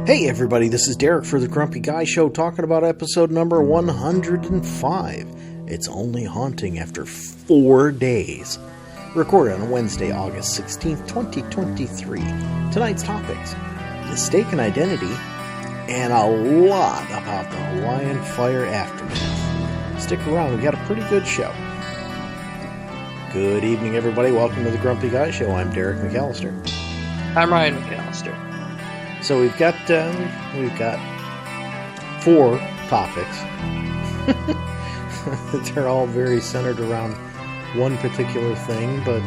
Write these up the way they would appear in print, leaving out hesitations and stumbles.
Hey everybody, this is Derek for the Grumpy Guy Show, talking about episode number 105. It's only haunting after 4 days. Recorded on Wednesday, August 16th, 2023. Tonight's topics: mistaken identity, and a lot about the Hawaiian fire aftermath. Stick around, we got a pretty good show. Good evening everybody, welcome to the Grumpy Guy Show. I'm Derek McAllister. I'm Ryan McAllister. So we've got 4 topics. They're all very centered around one particular thing, but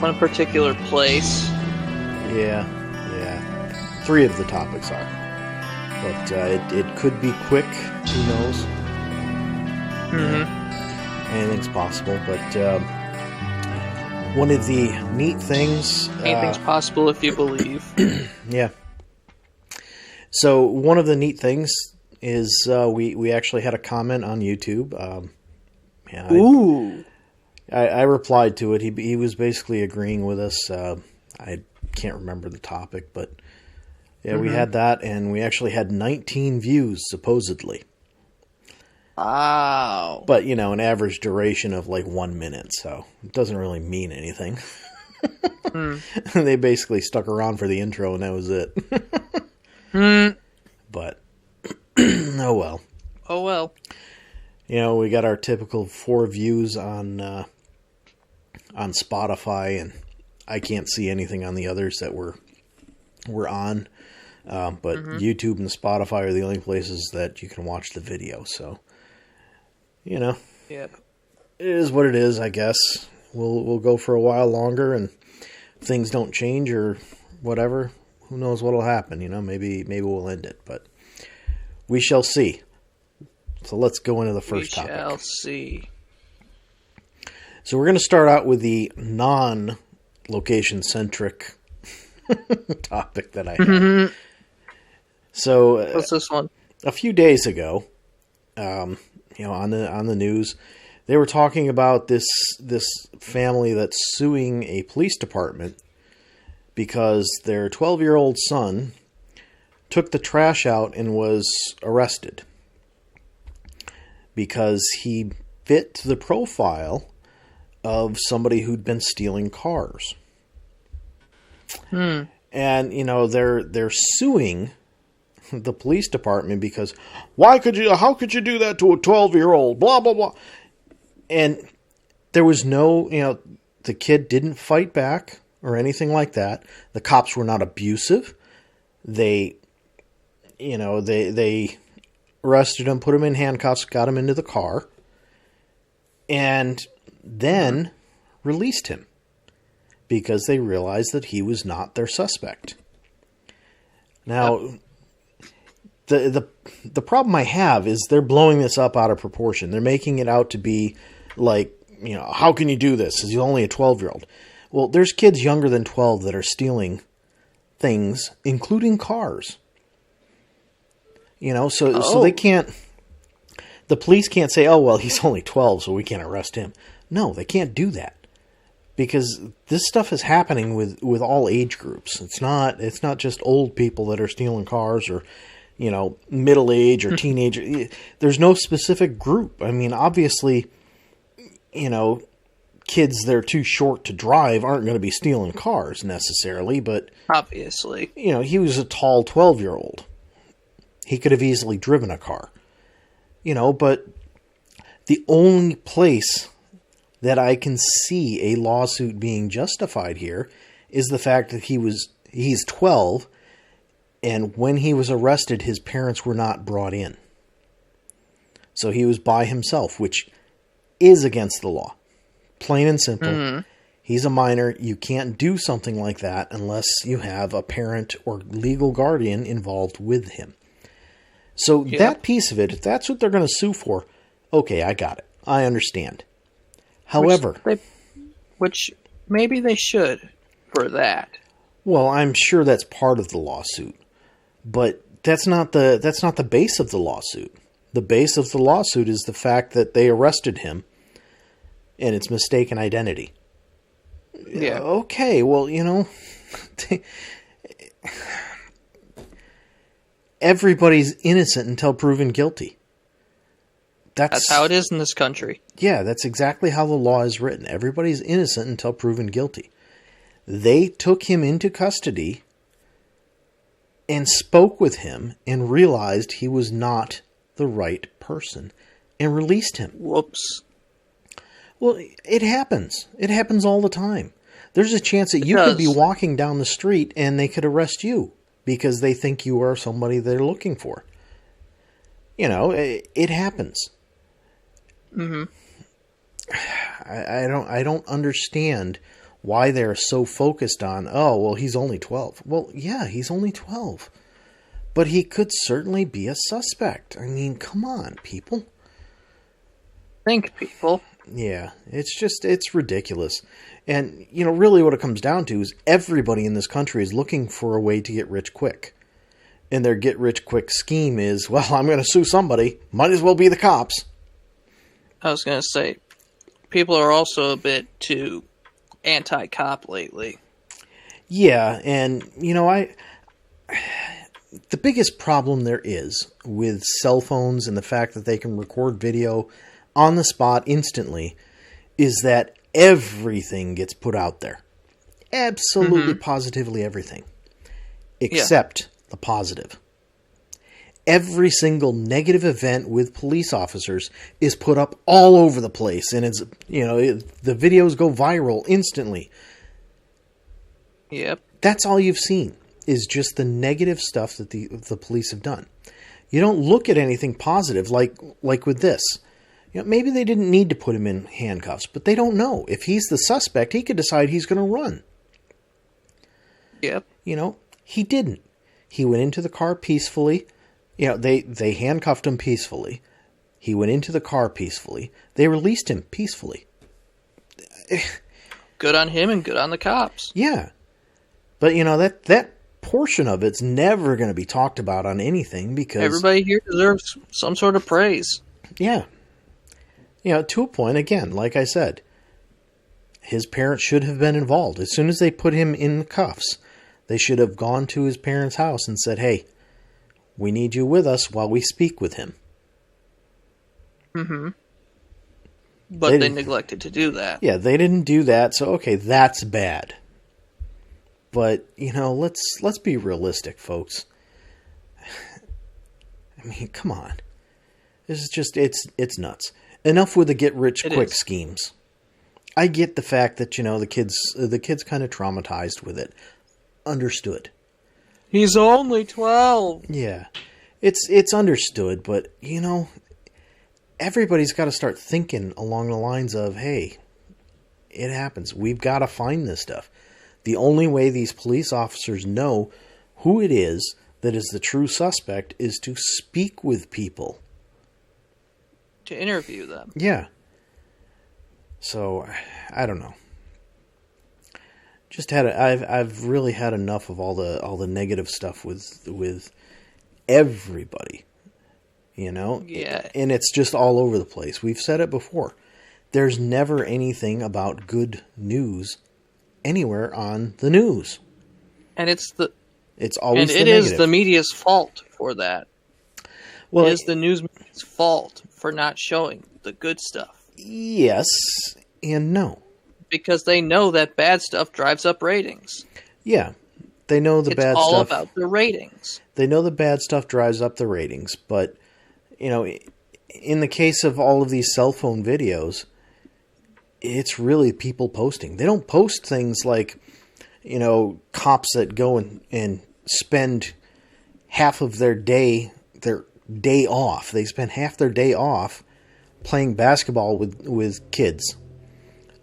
one particular place. Yeah. 3 of the topics are, but it could be quick. Who knows? Anything's possible, but one of the neat things. Anything's possible if you believe. Yeah. So one of the neat things is we actually had a comment on YouTube. Ooh. I replied to it. He was basically agreeing with us. I can't remember the topic, but yeah, we had that, and we actually had 19 views, supposedly. Wow. But, an average duration of like 1 minute, so it doesn't really mean anything. They basically stuck around for the intro, and that was it. But, oh well. Oh well. We got our typical 4 views on Spotify, and I can't see anything on the others that we're on. But YouTube and Spotify are the only places that you can watch the video, so, Yep. It is what it is, I guess. We'll go for a while longer, and if things don't change or whatever, who knows what'll happen, Maybe we'll end it, but we shall see. So let's go into the first topic. We shall see. So we're going to start out with the non-location-centric topic that I have. So, what's this one? A few days ago, on the news, they were talking about this family that's suing a police department because their 12-year-old son took the trash out and was arrested because he fit the profile of somebody who'd been stealing cars. And, they're suing the police department because how could you do that to a 12-year-old, blah, blah, blah. And there was no, the kid didn't fight back or anything like that. The cops were not abusive. They arrested him, put him in handcuffs, got him into the car, and then released him because they realized that he was not their suspect. Now, the problem I have is they're blowing this up out of proportion. They're making it out to be like, how can you do this? He's only a 12-year-old. Well, there's kids younger than 12 that are stealing things, including cars. So they can't, the police can't say, oh, well, he's only 12, so we can't arrest him. No, they can't do that. Because this stuff is happening with all age groups. It's not just old people that are stealing cars or, middle age or teenager. There's no specific group. I mean, obviously, kids that are too short to drive aren't going to be stealing cars necessarily, but obviously, he was a tall 12-year-old. He could have easily driven a car. But the only place that I can see a lawsuit being justified here is the fact that he's 12, and when he was arrested, his parents were not brought in. So he was by himself, which is against the law. Plain and simple. He's a minor. You can't do something like that unless you have a parent or legal guardian involved with him. So that piece of it, if that's what they're going to sue for, okay, I got it. I understand. However, which maybe they should for that. Well, I'm sure that's part of the lawsuit, but that's not the base of the lawsuit. The base of the lawsuit is the fact that they arrested him, and it's mistaken identity. Yeah. Okay, well, everybody's innocent until proven guilty. That's how it is in this country. Yeah, that's exactly how the law is written. Everybody's innocent until proven guilty. They took him into custody and spoke with him and realized he was not the right person and released him. Whoops. Well, it happens. It happens all the time. There's a chance that you could be walking down the street and they could arrest you because they think you are somebody they're looking for. You know, it happens. Mm-hmm. I don't understand why they're so focused on, oh, well, he's only 12. Well, yeah, he's only 12. But he could certainly be a suspect. I mean, come on, people. Think, people. Yeah, it's ridiculous. And, you know, really what it comes down to is everybody in this country is looking for a way to get rich quick. And their get rich quick scheme is, well, I'm going to sue somebody. Might as well be the cops. I was going to say, people are also a bit too anti-cop lately. Yeah, and, you know, the biggest problem there is with cell phones and the fact that they can record video on the spot instantly is that everything gets put out there. Absolutely, positively everything. Except the positive. Every single negative event with police officers is put up all over the place, and it's, you know, the videos go viral instantly. Yep. That's all you've seen is just the negative stuff that the police have done. You don't look at anything positive like with this. You know, maybe they didn't need to put him in handcuffs, but they don't know. If he's the suspect, he could decide he's going to run. Yep. You know, he didn't. He went into the car peacefully. You know, they handcuffed him peacefully. He went into the car peacefully. They released him peacefully. Good on him and good on the cops. Yeah. But, you know, that portion of it's never going to be talked about on anything because... Everybody here deserves some sort of praise. Yeah. You know, to a point, again, like I said, his parents should have been involved. As soon as they put him in cuffs, they should have gone to his parents' house and said, hey, we need you with us while we speak with him. Mm-hmm. But they neglected to do that. Yeah, they didn't do that, so okay, that's bad. But, you know, let's be realistic, folks. I mean, come on. This is just, it's nuts. Enough with the get-rich-quick schemes. I get the fact that, you know, the kid's kind of traumatized with it. Understood. He's only 12. Yeah. It's understood, but, you know, everybody's got to start thinking along the lines of, hey, it happens. We've got to find this stuff. The only way these police officers know who it is that is the true suspect is to speak with people. To interview them. Yeah. So, I don't know. I've really had enough of all the negative stuff with everybody. You know? Yeah. And it's just all over the place. We've said it before. There's never anything about good news anywhere on the news. And it's always the negative. Is the media's fault for that. Well, it is the news media's fault for not showing the good stuff. Yes and no. Because they know that bad stuff drives up ratings. Yeah. They know the bad stuff. It's all about the ratings. They know the bad stuff drives up the ratings, but, you know, in the case of all of these cell phone videos, it's really people posting. They don't post things like, you know, cops that go and spend half of their day off. They spend half their day off playing basketball with kids.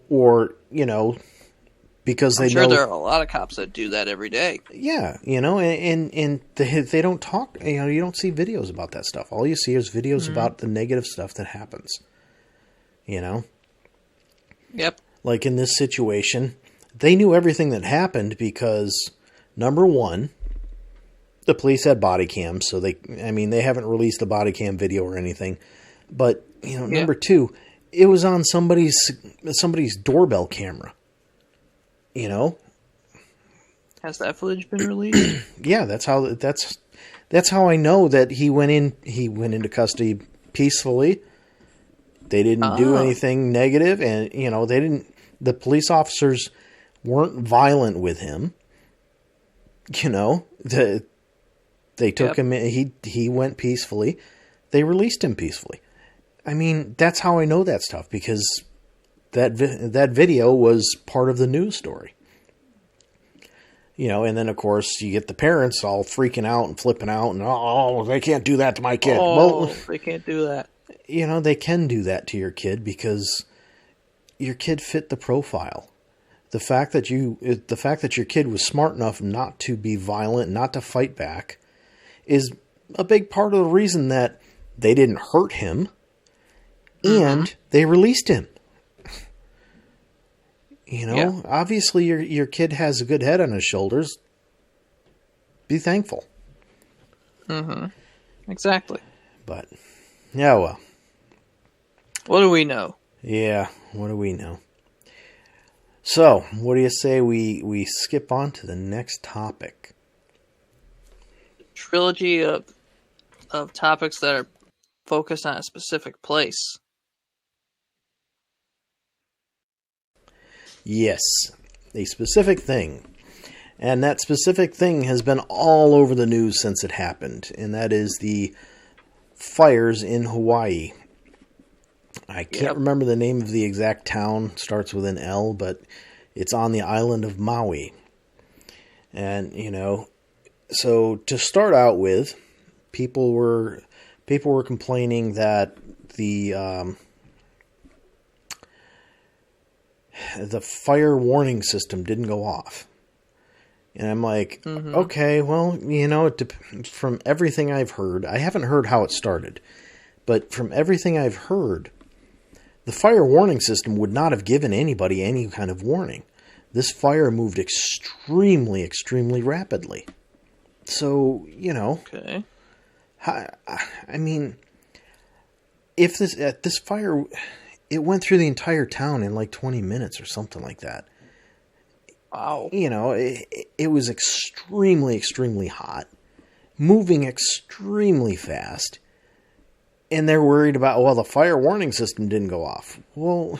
Or, you know, because they know... I'm sure there are a lot of cops that do that every day. Yeah, you know, and they don't talk, you know, you don't see videos about that stuff. All you see is videos about the negative stuff that happens. You know? Yep. Like in this situation, they knew everything that happened because, number one, the police had body cams, so they haven't released the body cam video or anything. But, you know, number two, it was on somebody's doorbell camera. You know? Has that footage been released? Yeah, that's that's how I know that he went into custody peacefully. They didn't do anything negative, and the police officers weren't violent with him. They took him in, he went peacefully. They released him peacefully. I mean, that's how I know that stuff, because that video was part of the news story. And then, of course, you get the parents all freaking out and flipping out, and, oh, they can't do that to my kid. Oh, well, they can't do that. They can do that to your kid because your kid fit the profile. The fact that your kid was smart enough not to be violent, not to fight back, is a big part of the reason that they didn't hurt him, and they released him. Obviously your kid has a good head on his shoulders. Be thankful. Mm-hmm. Exactly. But, yeah, well. What do we know? Yeah, what do we know? So, what do you say we skip on to the next topic? Trilogy of topics that are focused on a specific place. Yes, a specific thing. And that specific thing has been all over the news since it happened, and that is the fires in Hawaii. I can't remember the name of the exact town. Starts with an L, but it's on the island of Maui. And, so to start out with, people were complaining that the fire warning system didn't go off. And I'm like, okay, well, from everything I've heard, I haven't heard how it started, but from everything I've heard, the fire warning system would not have given anybody any kind of warning. This fire moved extremely, extremely rapidly. So, Okay. I mean, if this fire, it went through the entire town in like 20 minutes or something like that. Wow. It was extremely, extremely hot, moving extremely fast, and they're worried about, well, the fire warning system didn't go off. Well,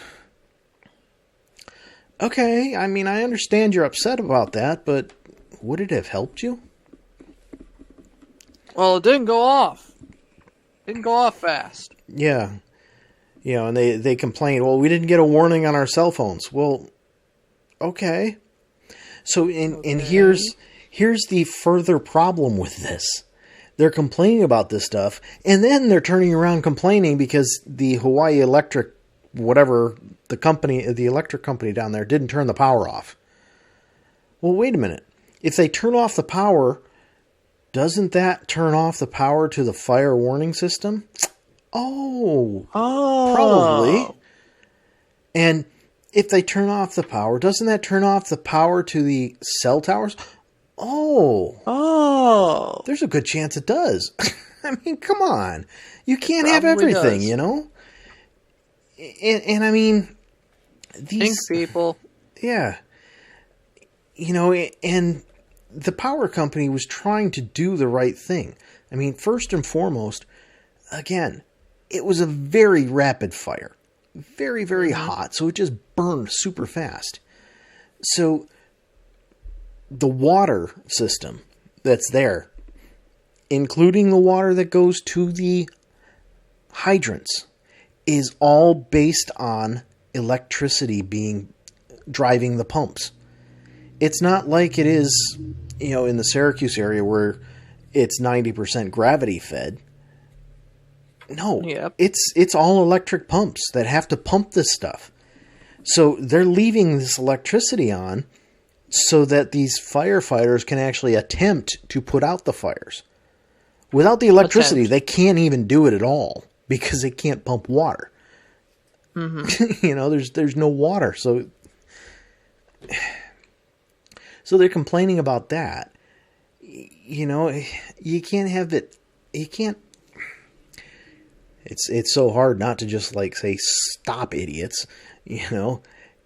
okay, I mean, I understand you're upset about that, but would it have helped you? Well, it didn't go off. It didn't go off fast. Yeah. And they complained, well, we didn't get a warning on our cell phones. Well, okay. So, and here's the further problem with this. They're complaining about this stuff, and then they're turning around complaining because the Hawaii Electric, whatever, the electric company down there didn't turn the power off. Well, wait a minute. If they turn off the power, doesn't that turn off the power to the fire warning system? Oh, probably. And if they turn off the power, doesn't that turn off the power to the cell towers? Oh. There's a good chance it does. I mean, come on. You can't have everything, does. And I mean, Think people. Yeah. And the power company was trying to do the right thing. I mean, first and foremost, again, it was a very rapid fire. Very, very hot, so it just burned super fast. So the water system that's there, including the water that goes to the hydrants, is all based on electricity driving the pumps. It's not like it is, in the Syracuse area where it's 90% gravity fed. No, it's all electric pumps that have to pump this stuff. So they're leaving this electricity on so that these firefighters can actually attempt to put out the fires. Without the electricity, they can't even do it at all because they can't pump water. There's no water. So they're complaining about that. You can't have it. You can't. It's so hard not to just say, stop, idiots,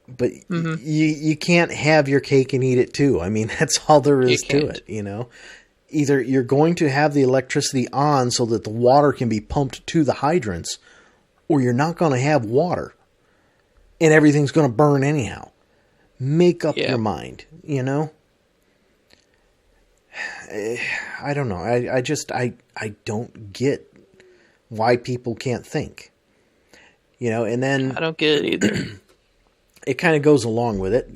but you can't have your cake and eat it too. I mean, that's all there is to it, either you're going to have the electricity on so that the water can be pumped to the hydrants, or you're not going to have water. And everything's going to burn anyhow. Make up your mind, you know? I don't know. I don't get why people can't think. You know, and then I don't get it either. It kind of goes along with it.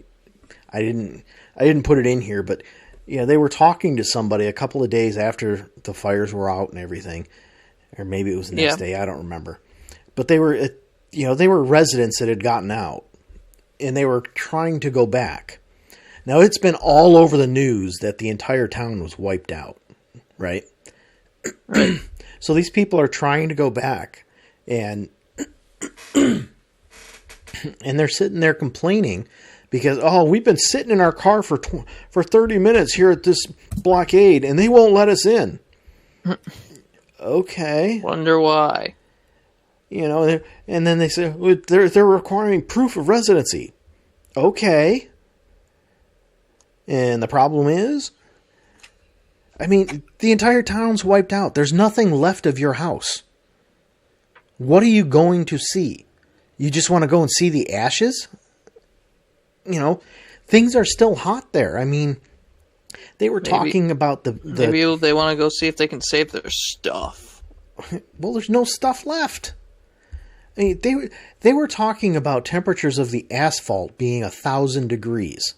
I didn't put it in here, but yeah, they were talking to somebody a couple of days after the fires were out and everything, or maybe it was the next day. I don't remember. But they were, they were residents that had gotten out, and they were trying to go back. Now, it's been all over the news that the entire town was wiped out, right? Right. So these people are trying to go back, and and they're sitting there complaining because, we've been sitting in our car for 30 minutes here at this blockade, and they won't let us in. Okay. Wonder why. You know, and then they say they're requiring proof of residency. Okay. And the problem is, I mean, the entire town's wiped out. There's nothing left of your house. What are you going to see? You just want to go and see the ashes? You know, things are still hot there. I mean, they were talking about the maybe they want to go see if they can save their stuff. Well, there's no stuff left. I mean, they were talking about temperatures of the asphalt being 1,000 degrees.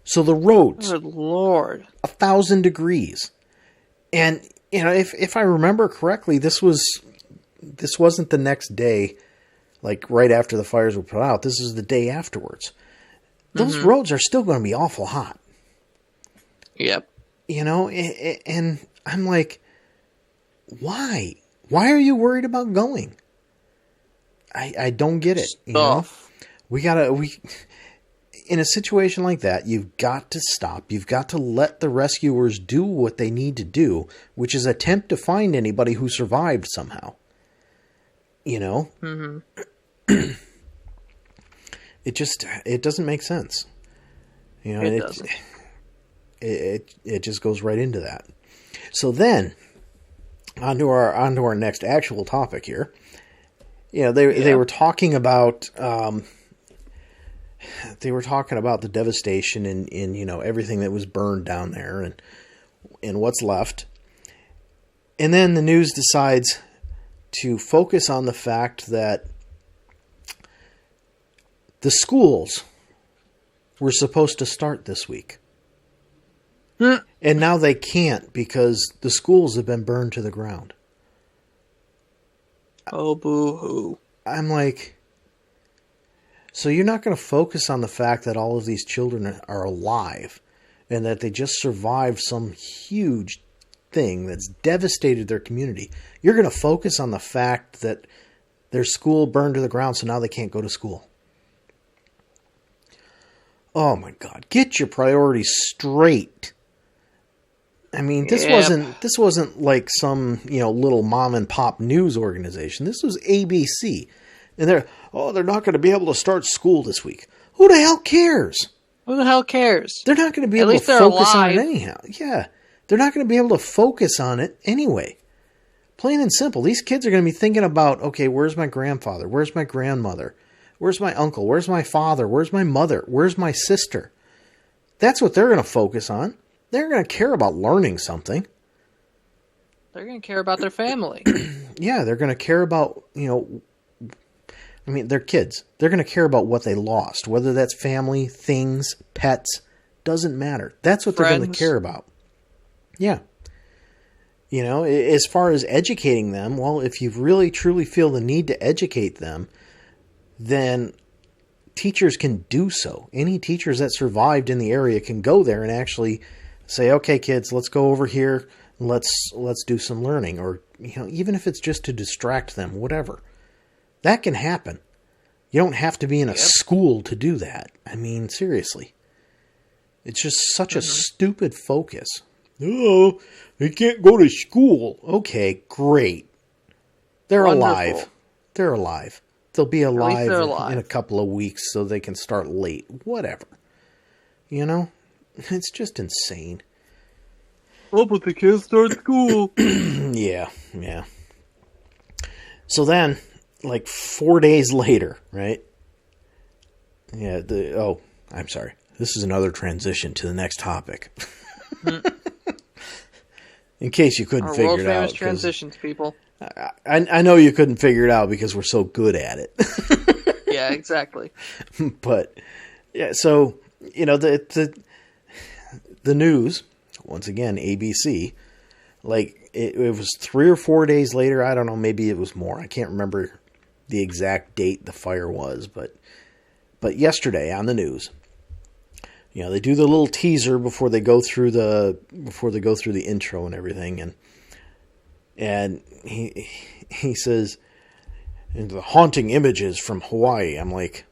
So the roads, good Lord, 1,000 degrees. And you know, if I remember correctly, this wasn't the next day, like right after the fires were put out. This is the day afterwards. Those roads are still going to be awful hot. Yep. You know, and I'm like, why? Why are you worried about going? I don't get it. You know? In a situation like that, you've got to stop. You've got to let the rescuers do what they need to do, which is attempt to find anybody who survived somehow. You know? Mm-hmm. It doesn't make sense. You know, it doesn't. It just goes right into that. So then, onto our next actual topic here. You know, they were talking about the devastation in you know, everything that was burned down there and what's left. And then the news decides to focus on the fact that the schools were supposed to start this week. And now they can't because the schools have been burned to the ground. Oh, boo-hoo. I'm like, so you're not going to focus on the fact that all of these children are alive and that they just survived some huge thing that's devastated their community. You're going to focus on the fact that their school burned to the ground, so now they can't go to school. Oh my God, get your priorities straight. I mean, this wasn't like some, you know, little mom and pop news organization. This was ABC. And they're not going to be able to start school this week. Who the hell cares? Who the hell cares? They're not going to be able to focus on it anyhow. Yeah. They're not going to be able to focus on it anyway. Plain and simple. These kids are going to be thinking about, okay, where's my grandfather? Where's my grandmother? Where's my uncle? Where's my father? Where's my mother? Where's my sister? That's what they're going to focus on. They're going to care about learning something. They're going to care about their family. Yeah, they're going to care about, you know, I mean, they're kids. They're going to care about what they lost. Whether that's family, things, pets, doesn't matter. That's what they're going to care about. Yeah. You know, as far as educating them, well, if you really truly feel the need to educate them, then teachers can do so. Any teachers that survived in the area can go there and actually say, okay, kids, let's go over here. Let's do some learning. Or, you know, even if it's just to distract them, whatever. That can happen. You don't have to be in a school to do that. I mean, seriously. It's just such a stupid focus. Oh, they can't go to school. Okay, great. They're alive. They're alive. They'll be alive in a couple of weeks so they can start late. Whatever. You know? It's just insane. Oh, but the kids start school. Yeah. So then, like 4 days later, right? Yeah, I'm sorry. This is another transition to the next topic. In case you couldn't figure it out. Our world-famous transitions, people. I know you couldn't figure it out because we're so good at it. Yeah, exactly. But, yeah, so, the news, once again, ABC, like, it was 3 or 4 days later. I don't know, maybe it was more. I can't remember the exact date the fire was, but yesterday on the news, they do the little teaser before they go through the intro and everything, and he says, the haunting images from Hawaii. I'm like,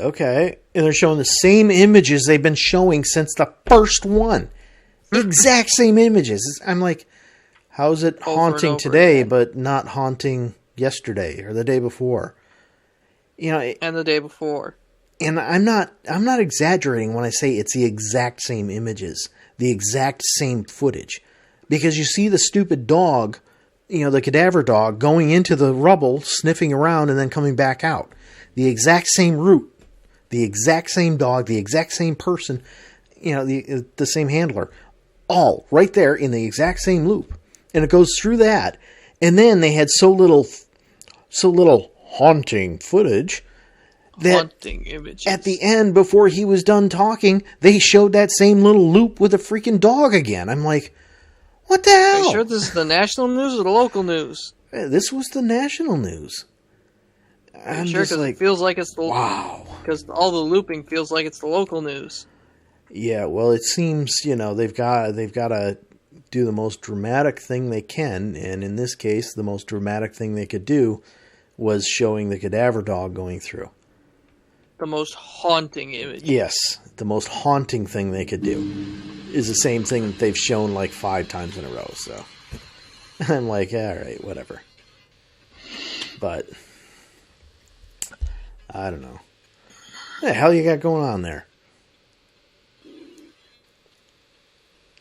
okay, and they're showing the same images they've been showing since the first one, exact same images. I'm like, how is it haunting today again, but not haunting yesterday or the day before? And the day before. And I'm not exaggerating when I say it's the exact same images, the exact same footage. Because you see the stupid dog, the cadaver dog, going into the rubble, sniffing around, and then coming back out. The exact same route, the exact same dog, the exact same person, the same handler. All right there in the exact same loop. And it goes through that. And then they had so little haunting footage that haunting images. At the end, before he was done talking, they showed that same little loop with a freaking dog again. I'm like, what the hell? Are you sure this is the national news or the local news? This was the national news. I'm sure, because it feels like it's the wow. Because all the looping feels like it's the local news. Yeah, well, it seems they've got to do the most dramatic thing they can, and in this case, the most dramatic thing they could do was showing the cadaver dog going through. The most haunting image. Yes, the most haunting thing they could do is the same thing that they've shown like 5 times in a row. So I'm like, all right, whatever. But I don't know. What the hell you got going on there?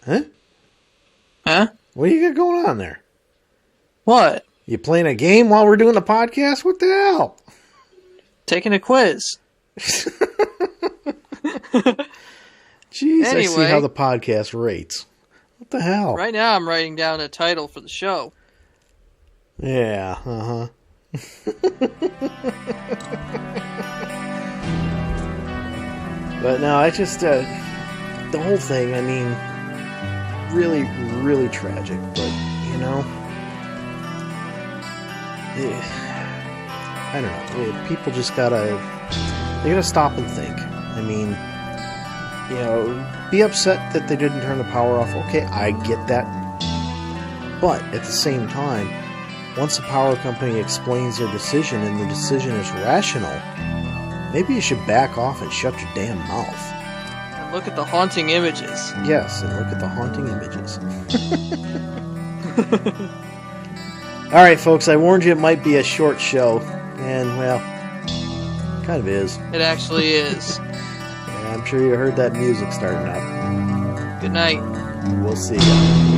Huh? Huh? What do you got going on there? What? You playing a game while we're doing the podcast? What the hell? Taking a quiz. Jeez, anyway, I see how the podcast rates. What the hell? Right now I'm writing down a title for the show. Yeah, uh-huh. But no, I just, the whole thing, I mean, really, really tragic, but, I don't know, people just they gotta stop and think. I mean, be upset that they didn't turn the power off. Okay, I get that. But at the same time, once the power company explains their decision and the decision is rational, maybe you should back off and shut your damn mouth. And look at the haunting images. Yes, and look at the haunting images. All right, folks, I warned you it might be a short show. And, well, kind of is. It actually is. Yeah, I'm sure you heard that music starting up. Good night. We'll see you.